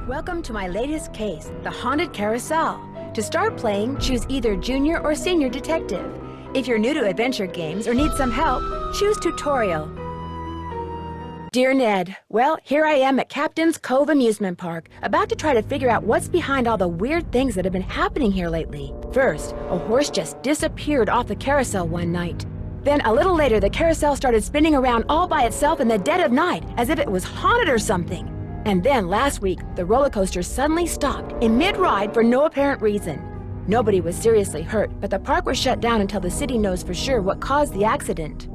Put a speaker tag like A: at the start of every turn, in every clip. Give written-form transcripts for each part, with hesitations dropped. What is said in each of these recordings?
A: Welcome to my latest case, the Haunted Carousel. To start playing, choose either Junior or Senior Detective. If you're new to adventure games or need some help, choose Tutorial. Dear Ned, well, here I am at Captain's Cove Amusement Park, about to try to figure out what's behind all the weird things that have been happening here lately. First, a horse just disappeared off the carousel one night. Then, a little later, the carousel started spinning around all by itself in the dead of night, as if it was haunted or something. And then, last week, the roller coaster suddenly stopped in mid-ride for no apparent reason. Nobody was seriously hurt, but the park was shut down until the city knows for sure what caused the accident.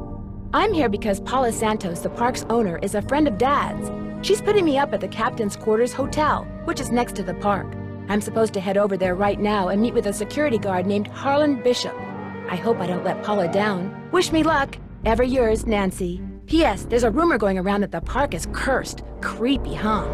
A: I'm here because Paula Santos, the park's owner, is a friend of Dad's. She's putting me up at the Captain's Quarters Hotel, which is next to the park. I'm supposed to head over there right now and meet with a security guard named Harlan Bishop. I hope I don't let Paula down. Wish me luck. Ever yours, Nancy. P.S. There's a rumor going around that the park is cursed. Creepy, huh?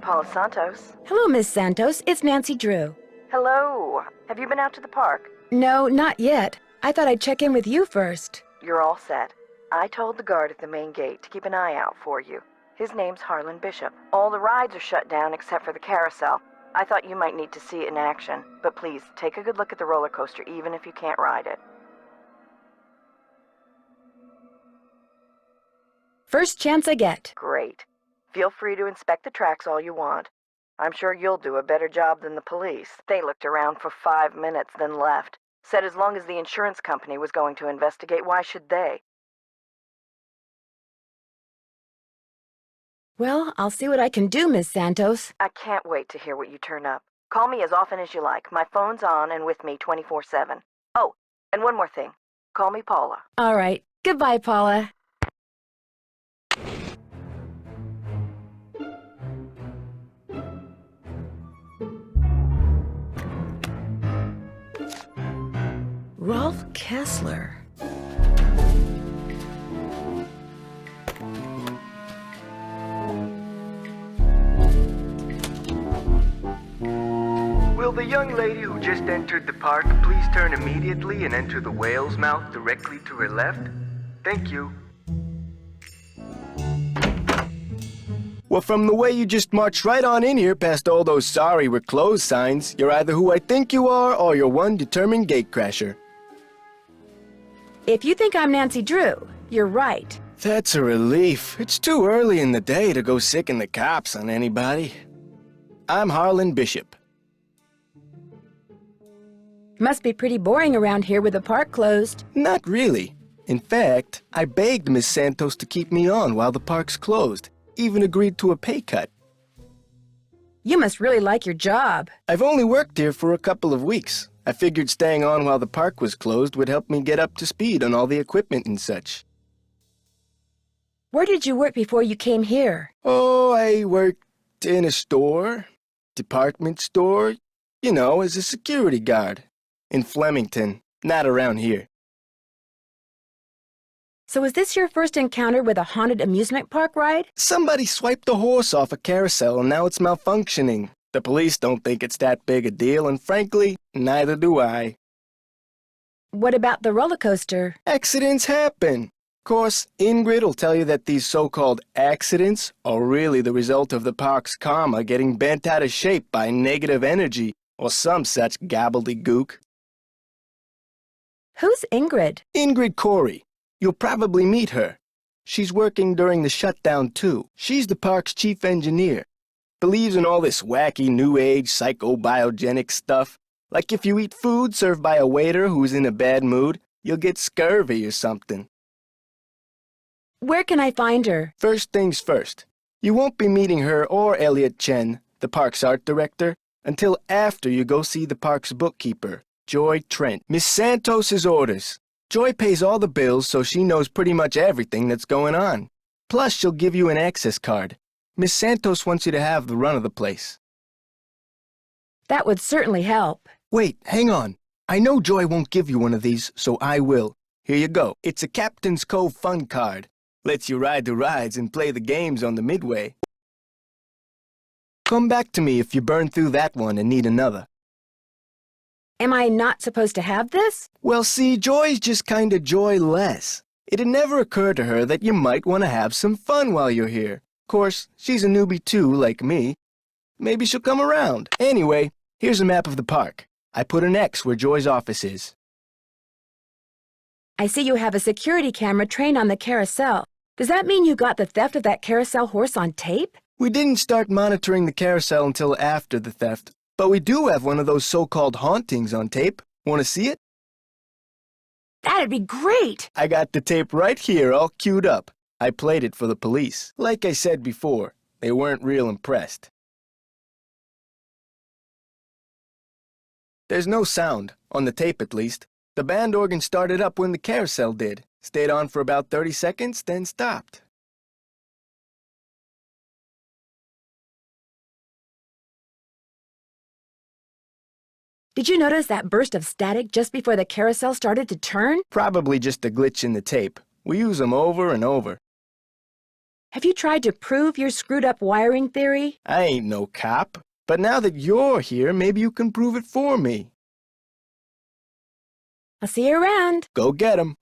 B: Paula Santos.
A: Hello, Miss Santos. It's Nancy Drew.
B: Hello. Have you been out to the park?
A: No, not yet. I thought I'd check in with you first.
B: You're all set. I told the guard at the main gate to keep an eye out for you. His name's Harlan Bishop. All the rides are shut down except for the carousel. I thought you might need to see it in action, but please, take a good look at the roller coaster even if you can't ride it.
A: First chance I get.
B: Great. Feel free to inspect the tracks all you want. I'm sure you'll do a better job than the police. They looked around for 5 minutes, then left. Said as long as the insurance company was going to investigate, why should they?
A: Well, I'll see what I can do, Miss Santos.
B: I can't wait to hear what you turn up. Call me as often as you like. My phone's on and with me 24/7. Oh, and one more thing. Call me Paula.
A: All right. Goodbye, Paula. Rolf Kessler.
C: Will the young lady who just entered the park please turn immediately and enter the whale's mouth directly to her left? Thank you.
D: Well, from the way you just marched right on in here past all those sorry we're closed signs, you're either who I think you are or you're one determined gatecrasher.
A: If you think I'm Nancy Drew, you're right.
D: That's a relief. It's too early in the day to go sicken the cops on anybody. I'm Harlan Bishop.
A: Must be pretty boring around here with the park closed.
D: Not really. In fact, I begged Miss Santos to keep me on while the park's closed. Even agreed to a pay cut.
A: You must really like your job.
D: I've only worked here for a couple of weeks. I figured staying on while the park was closed would help me get up to speed on all the equipment and such.
A: Where did you work before you came here?
D: Oh, I worked in a store, department store, you know, as a security guard. In Flemington, not around here.
A: So is this your first encounter with a haunted amusement park ride?
D: Somebody swiped a horse off a carousel and now it's malfunctioning. The police don't think it's that big a deal, and frankly, neither do I.
A: What about the roller coaster?
D: Accidents happen. Of course, Ingrid will tell you that these so-called accidents are really the result of the park's karma getting bent out of shape by negative energy or some such gobbledygook.
A: Who's Ingrid?
D: Ingrid Corey. You'll probably meet her. She's working during the shutdown, too. She's the park's chief engineer. Believes in all this wacky new age psychobiogenic stuff. Like if you eat food served by a waiter who's in a bad mood, you'll get scurvy or something.
A: Where can I find her?
D: First things first. You won't be meeting her or Elliot Chen, the park's art director, until after you go see the park's bookkeeper, Joy Trent. Miss Santos's orders. Joy pays all the bills, so she knows pretty much everything that's going on. Plus, she'll give you an access card. Miss Santos wants you to have the run of the place.
A: That would certainly help.
D: Wait, hang on. I know Joy won't give you one of these, so I will. Here you go. It's a Captain's Cove Fun card. Lets you ride the rides and play the games on the Midway. Come back to me if you burn through that one and need another.
A: Am I not supposed to have this?
D: Well, see, Joy's just kinda joyless. It'd never occur to her that you might want to have some fun while you're here. Of course, she's a newbie too, like me. Maybe she'll come around. Anyway, here's a map of the park. I put an X where Joy's office is.
A: I see you have a security camera trained on the carousel. Does that mean you got the theft of that carousel horse on tape?
D: We didn't start monitoring the carousel until after the theft, but we do have one of those so-called hauntings on tape. Want to see it?
A: That'd be great!
D: I got the tape right here, all queued up. I played it for the police. Like I said before, they weren't real impressed. There's no sound, on the tape at least. The band organ started up when the carousel did. Stayed on for about 30 seconds, then stopped.
A: Did you notice that burst of static just before the carousel started to turn?
D: Probably just a glitch in the tape. We use them over and over.
A: Have you tried to prove your screwed-up wiring theory?
D: I ain't no cop. But now that you're here, maybe you can prove it for me.
A: I'll see you around.
D: Go get 'em.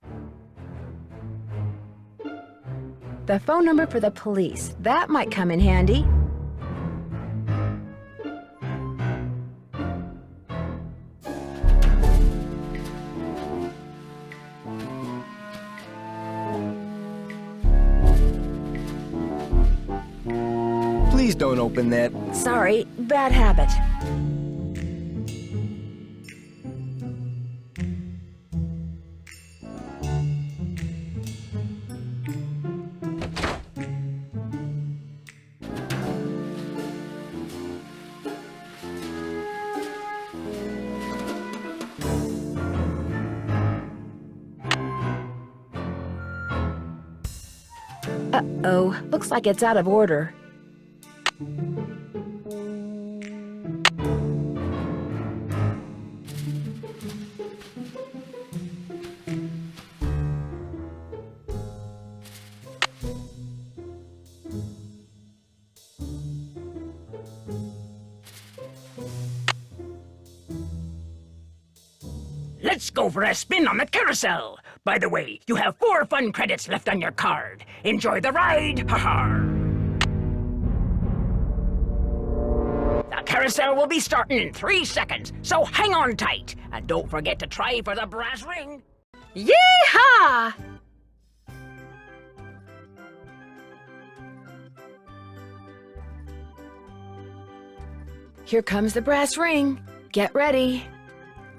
A: The phone number for the police. That might come in handy.
D: Please don't open that.
A: Sorry, bad habit. Uh-oh, looks like it's out of order.
E: Let's go for a spin on the carousel. By the way, you have 4 fun credits left on your card. Enjoy the ride, ha-ha. The carousel will be starting in 3 seconds, so hang on tight. And don't forget to try for the brass ring.
A: Yee-haw! Here comes the brass ring. Get ready.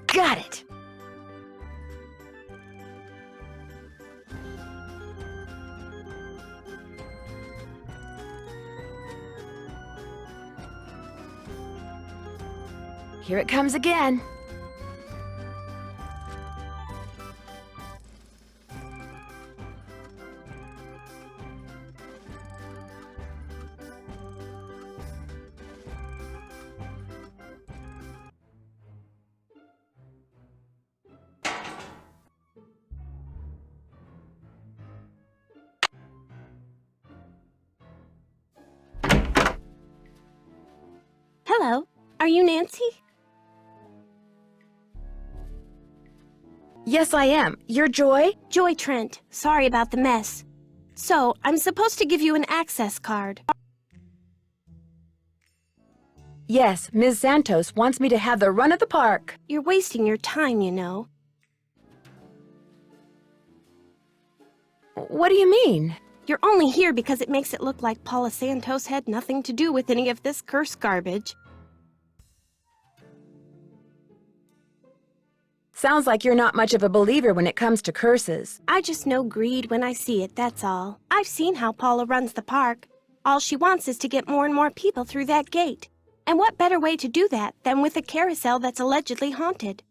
A: Got it! Here it comes again.
F: Hello, are you Nancy?
A: Yes, I am. You're Joy?
F: Joy Trent. Sorry about the mess. So, I'm supposed to give you an access card.
A: Yes, Ms. Santos wants me to have the run of the park.
F: You're wasting your time, you know.
A: What do you mean?
F: You're only here because it makes it look like Paula Santos had nothing to do with any of this curse garbage.
A: Sounds like you're not much of a believer when it comes to curses.
F: I just know greed when I see it, that's all. I've seen how Paula runs the park. All she wants is to get more and more people through that gate. And what better way to do that than with a carousel that's allegedly haunted?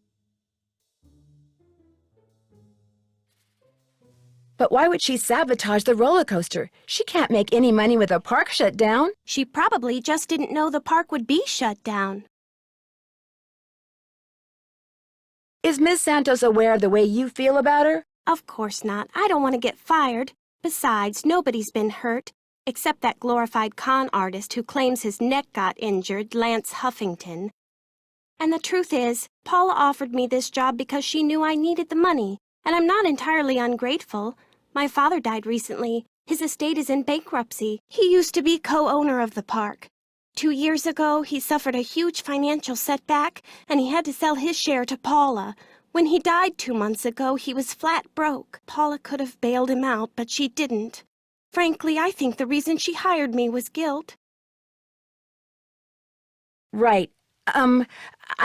A: But why would she sabotage the roller coaster? She can't make any money with a park shut down.
F: She probably just didn't know the park would be shut down.
A: Is Miss Santos aware of the way you feel about her?
F: Of course not. I don't want to get fired. Besides, nobody's been hurt, except that glorified con artist who claims his neck got injured, Lance Huffington. And the truth is, Paula offered me this job because she knew I needed the money, and I'm not entirely ungrateful. My father died recently. His estate is in bankruptcy. He used to be co-owner of the park. 2 years ago, he suffered a huge financial setback, and he had to sell his share to Paula. When he died 2 months ago, he was flat broke. Paula could have bailed him out, but she didn't. Frankly, I think the reason she hired me was guilt.
A: Right. I'm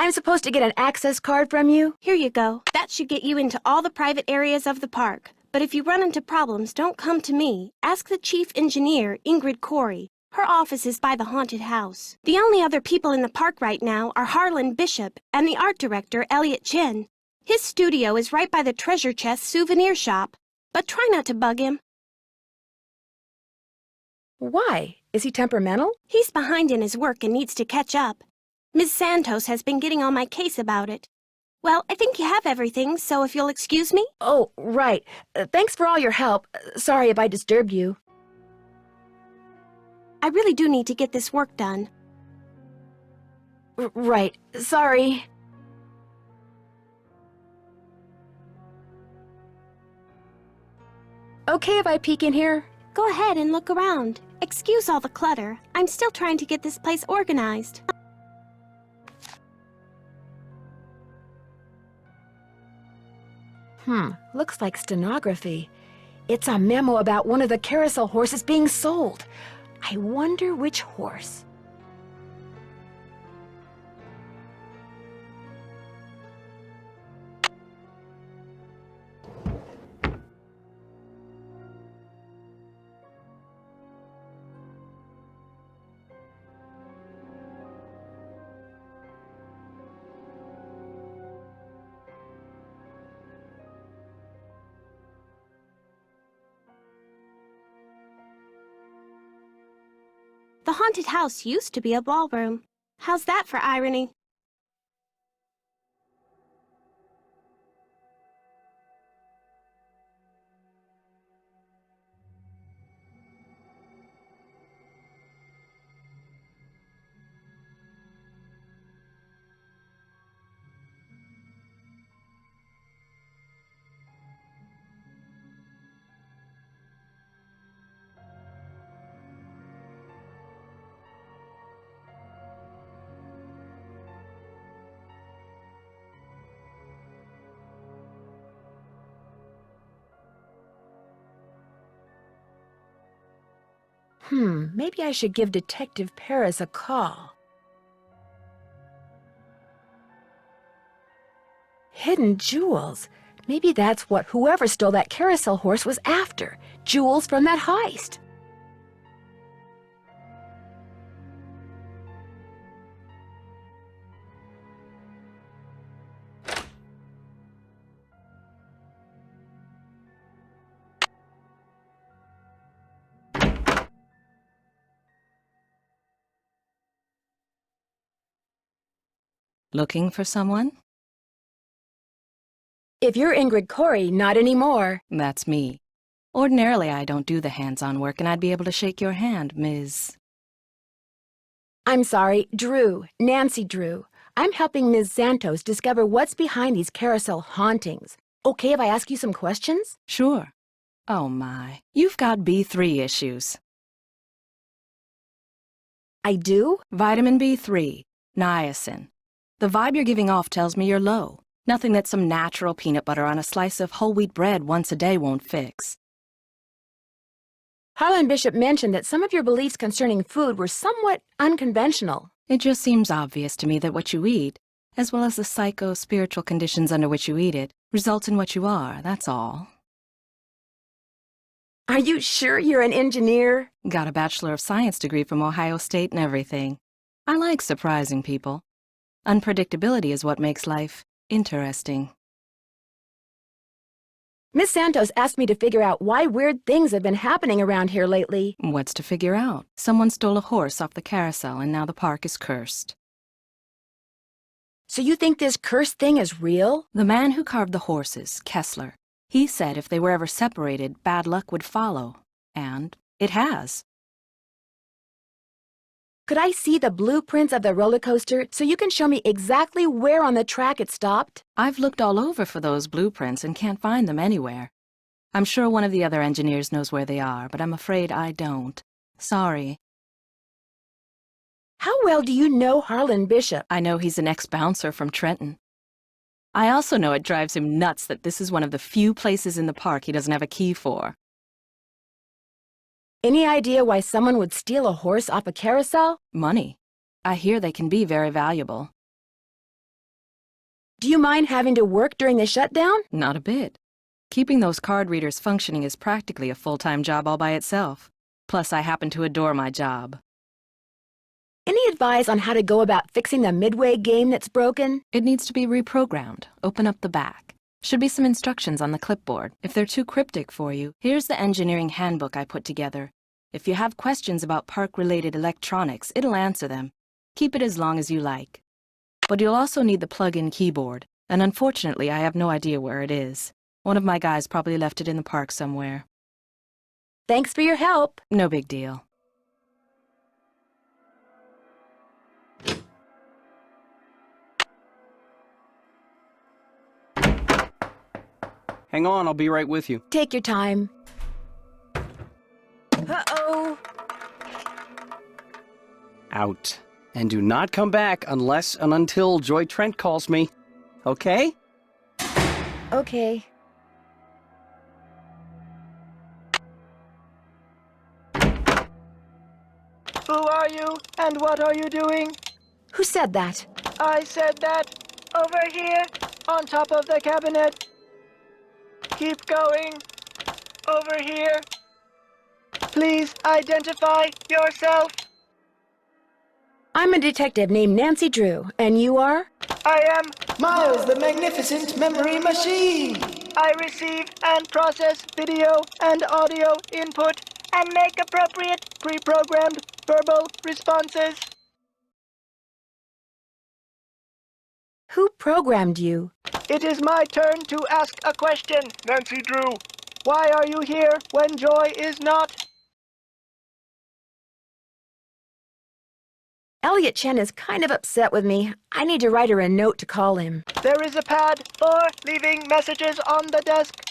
A: supposed to get an access card from you?
F: Here you go. That should get you into all the private areas of the park. But if you run into problems, don't come to me. Ask the chief engineer, Ingrid Corey. Her office is by the haunted house. The only other people in the park right now are Harlan Bishop and the art director, Elliot Chin. His studio is right by the treasure chest souvenir shop. But try not to bug him.
A: Why? Is he temperamental?
F: He's behind in his work and needs to catch up. Ms. Santos has been getting on my case about it. Well, I think you have everything, so if you'll excuse me.
A: Oh, right. Thanks for all your help. Sorry if I disturbed you.
F: I really do need to get this work done.
A: Right. Sorry. Okay if I peek in here?
F: Go ahead and look around. Excuse all the clutter. I'm still trying to get this place organized.
A: Looks like stenography. It's a memo about one of the carousel horses being sold. I wonder which horse.
F: The haunted house used to be a ballroom. How's that for irony?
A: Maybe I should give Detective Paris a call. Hidden jewels. Maybe that's what whoever stole that carousel horse was after. Jewels from that heist.
G: Looking for someone?
A: If you're Ingrid Corey, not anymore.
G: That's me. Ordinarily, I don't do the hands-on work, and I'd be able to shake your hand, Ms.
A: I'm sorry, Drew. Nancy Drew. I'm helping Ms. Santos discover what's behind these carousel hauntings. Okay if I ask you some questions?
G: Sure. Oh my, you've got B3 issues.
A: I do?
G: Vitamin B3, niacin. The vibe you're giving off tells me you're low. Nothing that some natural peanut butter on a slice of whole wheat bread once a day won't fix.
A: Harlan Bishop mentioned that some of your beliefs concerning food were somewhat unconventional.
G: It just seems obvious to me that what you eat, as well as the psycho-spiritual conditions under which you eat it, results in what you are, that's all.
A: Are you sure you're an engineer?
G: Got a Bachelor of Science degree from Ohio State and everything. I like surprising people. Unpredictability is what makes life interesting.
A: Miss Santos asked me to figure out why weird things have been happening around here lately.
G: What's to figure out? Someone stole a horse off the carousel and now the park is cursed.
A: So you think this cursed thing is real?
G: The man who carved the horses, Kessler, he said if they were ever separated, bad luck would follow. And it has.
A: Could I see the blueprints of the roller coaster so you can show me exactly where on the track it stopped?
G: I've looked all over for those blueprints and can't find them anywhere. I'm sure one of the other engineers knows where they are, but I'm afraid I don't. Sorry.
A: How well do you know Harlan Bishop?
G: I know he's an ex-bouncer from Trenton. I also know it drives him nuts that this is one of the few places in the park he doesn't have a key for.
A: Any idea why someone would steal a horse off a carousel?
G: Money. I hear they can be very valuable.
A: Do you mind having to work during the shutdown?
G: Not a bit. Keeping those card readers functioning is practically a full-time job all by itself. Plus, I happen to adore my job.
A: Any advice on how to go about fixing the Midway game that's broken?
G: It needs to be reprogrammed. Open up the back. Should be some instructions on the clipboard. If they're too cryptic for you, here's the engineering handbook I put together. If you have questions about park-related electronics, it'll answer them. Keep it as long as you like. But you'll also need the plug-in keyboard, and unfortunately I have no idea where it is. One of my guys probably left it in the park somewhere.
A: Thanks for your help.
G: No big deal.
H: Hang on, I'll be right with you.
A: Take your time. Uh-oh.
H: Out. And do not come back unless and until Joy Trent calls me. Okay?
A: Okay.
I: Who are you, and what are you doing?
A: Who said that?
I: I said that. Over here, on top of the cabinet. Keep going. Over here. Please identify yourself.
A: I'm a detective named Nancy Drew, and you are?
I: I am.
J: Miles, the magnificent memory machine!
I: I receive and process video and audio input and make appropriate pre-programmed verbal responses.
A: Who programmed you?
I: It is my turn to ask a question, Nancy Drew. Why are you here when Joy is not?
A: Elliot Chen is kind of upset with me. I need to write her a note to call him.
I: There is a pad for leaving messages on the desk.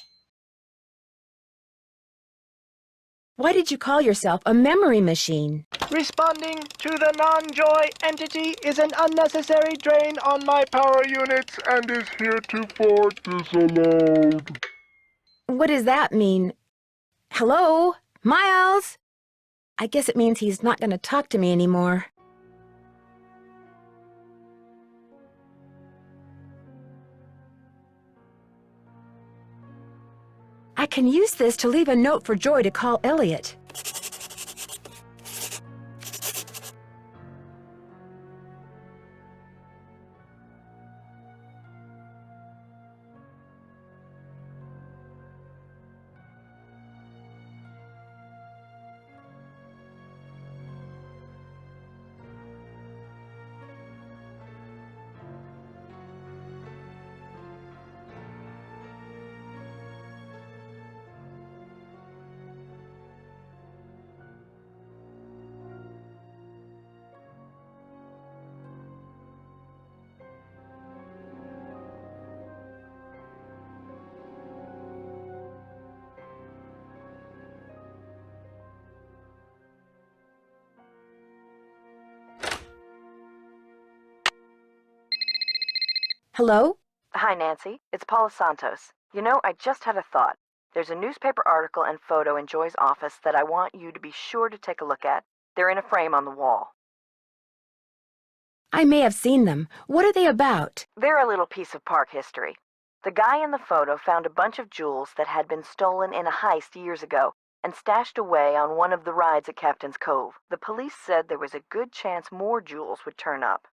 A: Why did you call yourself a memory machine?
I: Responding to the non-Joy entity is an unnecessary drain on my power units and is heretofore disallowed.
A: What does that mean? Hello? Miles? I guess it means he's not going to talk to me anymore. I can use this to leave a note for Joy to call Elliot. Hello?
B: Hi, Nancy. It's Paula Santos. You know, I just had a thought. There's a newspaper article and photo in Joy's office that I want you to be sure to take a look at. They're in a frame on the wall.
A: I may have seen them. What are they about?
B: They're a little piece of park history. The guy in the photo found a bunch of jewels that had been stolen in a heist years ago and stashed away on one of the rides at Captain's Cove. The police said there was a good chance more jewels would turn up.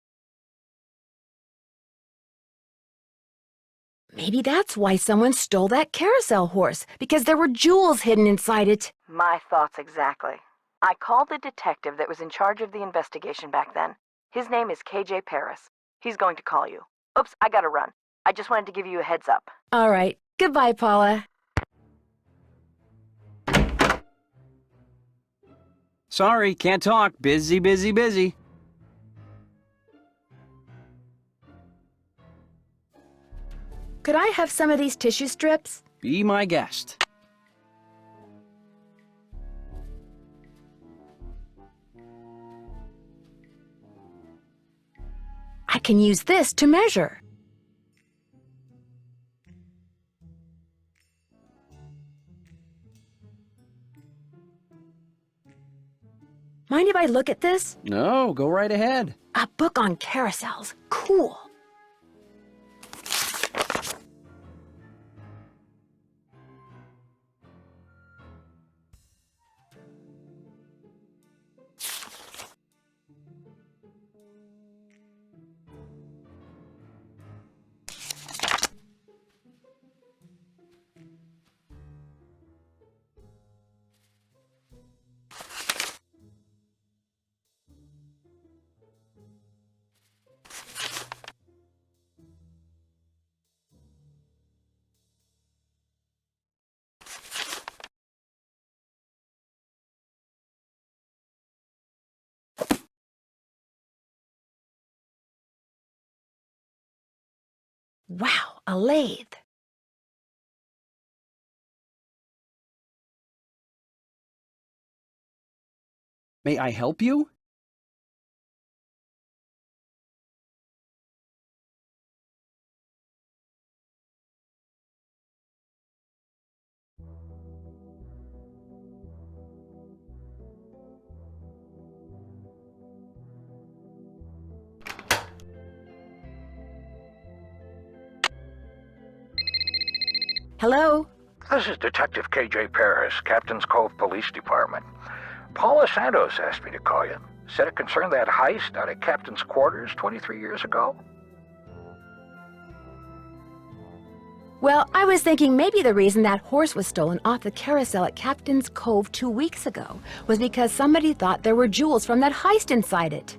A: Maybe that's why someone stole that carousel horse, because there were jewels hidden inside it.
B: My thoughts exactly. I called the detective that was in charge of the investigation back then. His name is KJ Paris. He's going to call you. Oops, I gotta run. I just wanted to give you a heads up.
A: All right. Goodbye, Paula.
H: Sorry, can't talk. Busy, busy, busy.
A: Could I have some of these tissue strips?
H: Be my guest.
A: I can use this to measure. Mind if I look at this?
H: No, go right ahead.
A: A book on carousels. Cool. Wow, a lathe.
H: May I help you?
A: Hello?
K: This is Detective KJ Paris, Captain's Cove Police Department. Paula Santos asked me to call you. Said it concerned that heist out at Captain's quarters 23 years ago.
A: Well, I was thinking maybe the reason that horse was stolen off the carousel at Captain's Cove 2 weeks ago was because somebody thought there were jewels from that heist inside it.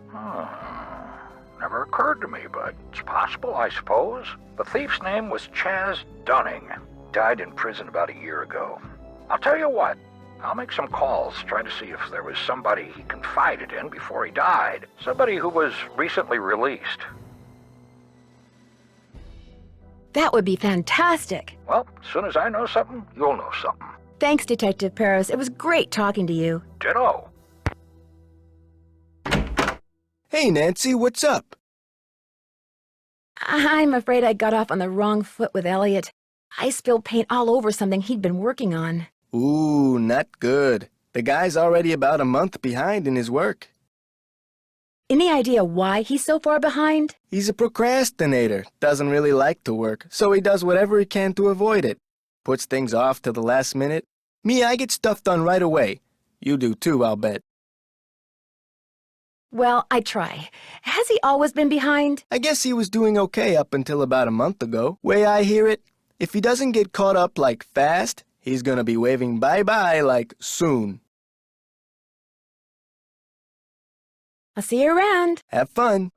K: Never occurred to me, but it's possible, I suppose. The thief's name was Chaz Dunning. Died in prison about a year ago. I'll tell you what, I'll make some calls, try to see if there was somebody he confided in before he died. Somebody who was recently released.
A: That would be fantastic.
K: Well, as soon as I know something, you'll know something.
A: Thanks, Detective Paris. It was great talking to you.
K: Ditto.
D: Hey, Nancy, what's up?
A: I'm afraid I got off on the wrong foot with Elliot. I spilled paint all over something he'd been working on.
D: Ooh, not good. The guy's already about a month behind in his work.
A: Any idea why he's so far behind?
D: He's a procrastinator, doesn't really like to work, so he does whatever he can to avoid it. Puts things off to the last minute. Me, I get stuff done right away. You do too, I'll bet.
A: Well, I try. Has he always been behind?
D: I guess he was doing okay up until about a month ago. Way I hear it, if he doesn't get caught up like fast, he's gonna be waving bye-bye like soon.
A: I'll see you around.
D: Have fun.